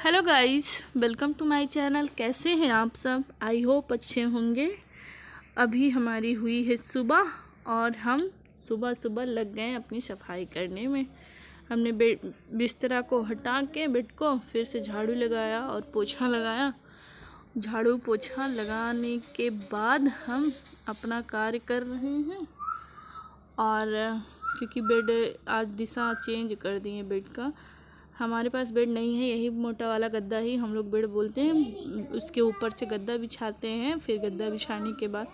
Hello guys, welcome to my channel. कैसे हैं आप सब? आई होप अच्छे होंगे। अभी हमारी हुई है सुबह और हम सुबह सुबह लग गए अपनी सफाई करने में। हमने बिस्तरा को हटा के बेड को फिर से झाड़ू लगाया और पोछा लगाया। झाड़ू पोछा लगाने के बाद हम अपना कार्य कर रहे हैं। और क्योंकि बेड आज दिशा चेंज कर दी है बेड का, हमारे पास बेड नहीं है, यही मोटा वाला गद्दा ही हम लोग बेड बोलते हैं। उसके ऊपर से गद्दा बिछाते हैं, फिर गद्दा बिछाने के बाद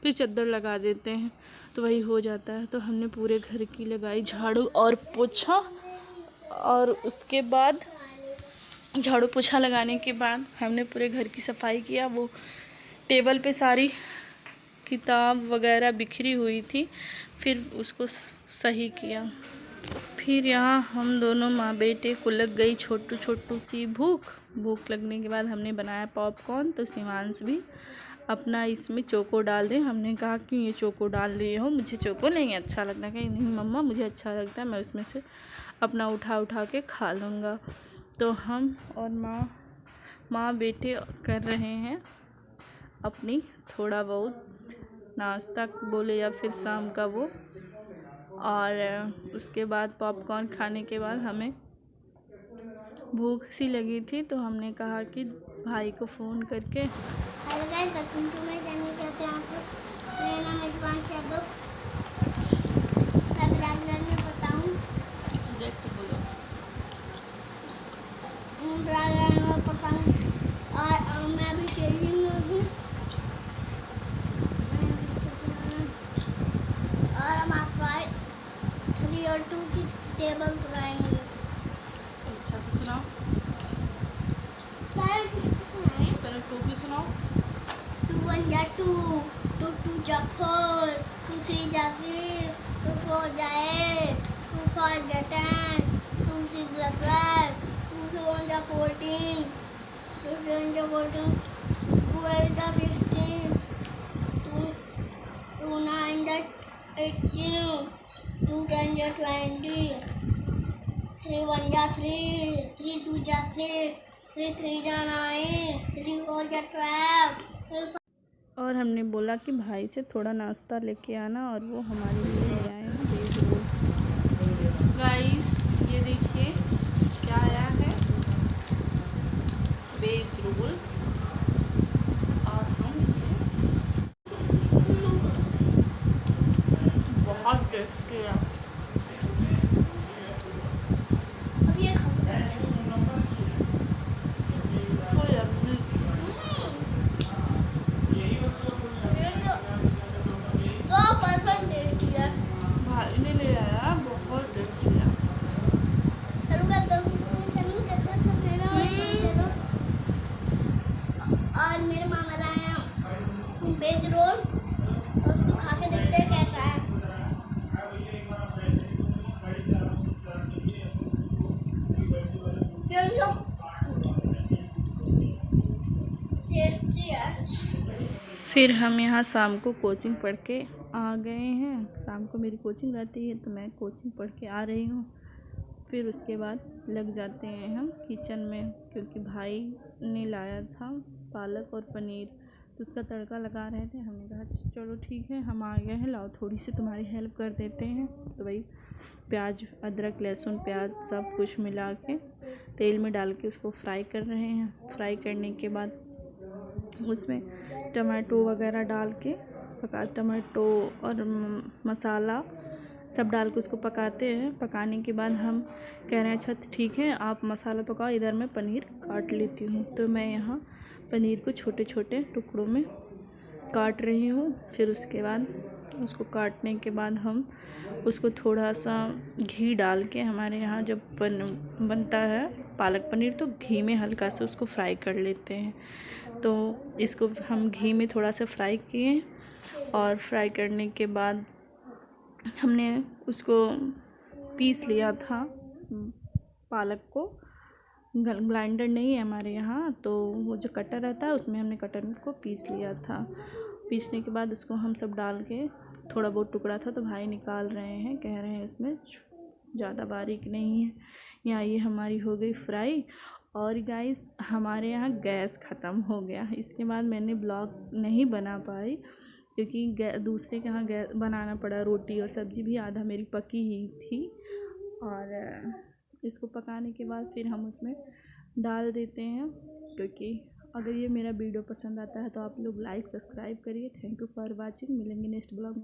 फिर चादर लगा देते हैं, तो वही हो जाता है। तो हमने पूरे घर की लगाई झाड़ू और पोछा, और उसके बाद झाड़ू पोछा लगाने के बाद हमने पूरे घर की सफाई किया। वो टेबल पे सारी किताब वगैरह बिखरी हुई थी, फिर उसको सही किया। फिर यहाँ हम दोनों माँ बेटे को लग गई छोटू सी भूख लगने के बाद हमने बनाया पॉपकॉर्न। तो शिवांश भी अपना इसमें चोको डाल दे। हमने कहा कि ये चोको डाल दिए हो, मुझे चोको नहीं अच्छा लगता। कहीं नहीं मम्मा, मुझे अच्छा लगता है, मैं उसमें से अपना उठा के खा लूँगा। तो हम और माँ बेटे कर रहे हैं अपनी थोड़ा बहुत नाश्ता बोले या फिर शाम का वो। और उसके बाद पॉपकॉर्न खाने के बाद हमें भूख सी लगी थी, तो हमने कहा कि भाई को फ़ोन करके hello guys, welcome to my channel. कैसे हैं आप लोग? मेरा नाम है शिवांश यादव। मैं प्रयागराज में पढ़ता हूँ। जैसे बोलो। प्रयागराज में पढ़ता हूँ और मैं अभी केजी में हूँ। और हम आपको 3 और 2 की टेबल सुनाएंगे। अच्छा, तो सुनाओ। किसकी सुनाएं? पहले 2 की सुनाओ। 2 1 जा 2, 2 2 जा 4, 2 3 जा 6, 2 4 जा 8, 2 5 जा 10, 2 6 जा 12, 2 7 जा 14, 2 7 जा 14, 2 8 जा 15, 2 9 जा 18, 2 10 जा 20, 3 1 जा 3, 3 2 जा 6, 3 3 जा 9, 3 4 जा 12। और हमने बोला कि भाई से थोड़ा नाश्ता लेके आना, और वो हमारे लिए ले आए हैं वेज रोल। गाइस, ये देखिए क्या आया है, वेज रोल। और हम इसे बहुत टेस्टी है। अब ये टेस्टी है। भाई ने ले आया, बहुत टेस्टी है। और मेरे मामा लाए हैं वेज रोल, और उसको खा के देखते हैं कैसा है। टेस्टी है। फिर हम यहाँ शाम को कोचिंग पढ़ के आ गए हैं। शाम को मेरी कोचिंग रहती है, तो मैं कोचिंग पढ़ के आ रही हूँ। फिर उसके बाद लग जाते हैं हम किचन में, क्योंकि भाई ने लाया था पालक और पनीर, तो उसका तड़का लगा रहे थे। हमने कहा चलो ठीक है, हम आ गए हैं, लाओ थोड़ी सी तुम्हारी हेल्प कर देते हैं। तो भाई प्याज, अदरक, लहसुन, प्याज सब कुछ मिला के तेल में डाल के उसको फ्राई कर रहे हैं। फ्राई करने के बाद उसमें टमाटो वगैरह डाल के टमाटो और मसाला सब डाल के उसको पकाते हैं। पकाने के बाद हम कह रहे हैं अच्छा ठीक है, आप मसाला पकाओ, इधर मैं पनीर काट लेती हूँ। तो मैं यहाँ पनीर को छोटे छोटे टुकड़ों में काट रही हूँ। फिर उसके बाद उसको काटने के बाद हम उसको थोड़ा सा घी डाल के, हमारे यहाँ जब बनता है पालक पनीर तो घी में हल्का सा उसको फ्राई कर लेते हैं। तो इसको हम घी में थोड़ा सा फ्राई किए, और फ्राई करने के बाद हमने उसको पीस लिया था पालक को। ग्राइंडर नहीं है हमारे यहाँ, तो वो जो कटर रहता है उसमें हमने कटर को पीस लिया था। पीसने के बाद उसको हम सब डाल के, थोड़ा बहुत टुकड़ा था तो भाई निकाल रहे हैं, कह रहे हैं इसमें ज़्यादा बारीक नहीं है। यहाँ ये हमारी हो गई फ्राई, और गाइस हमारे यहाँ गैस ख़त्म हो गया, इसके बाद मैंने ब्लॉग नहीं बना पाई क्योंकि दूसरे के यहाँ गैस बनाना पड़ा। रोटी और सब्ज़ी भी आधा मेरी पकी ही थी। और इसको पकाने के बाद फिर हम उसमें डाल देते हैं। क्योंकि अगर ये मेरा वीडियो पसंद आता है तो आप लोग लाइक सब्सक्राइब करिए। Thank you for watching. मिलेंगे नेक्स्ट ब्लॉग में।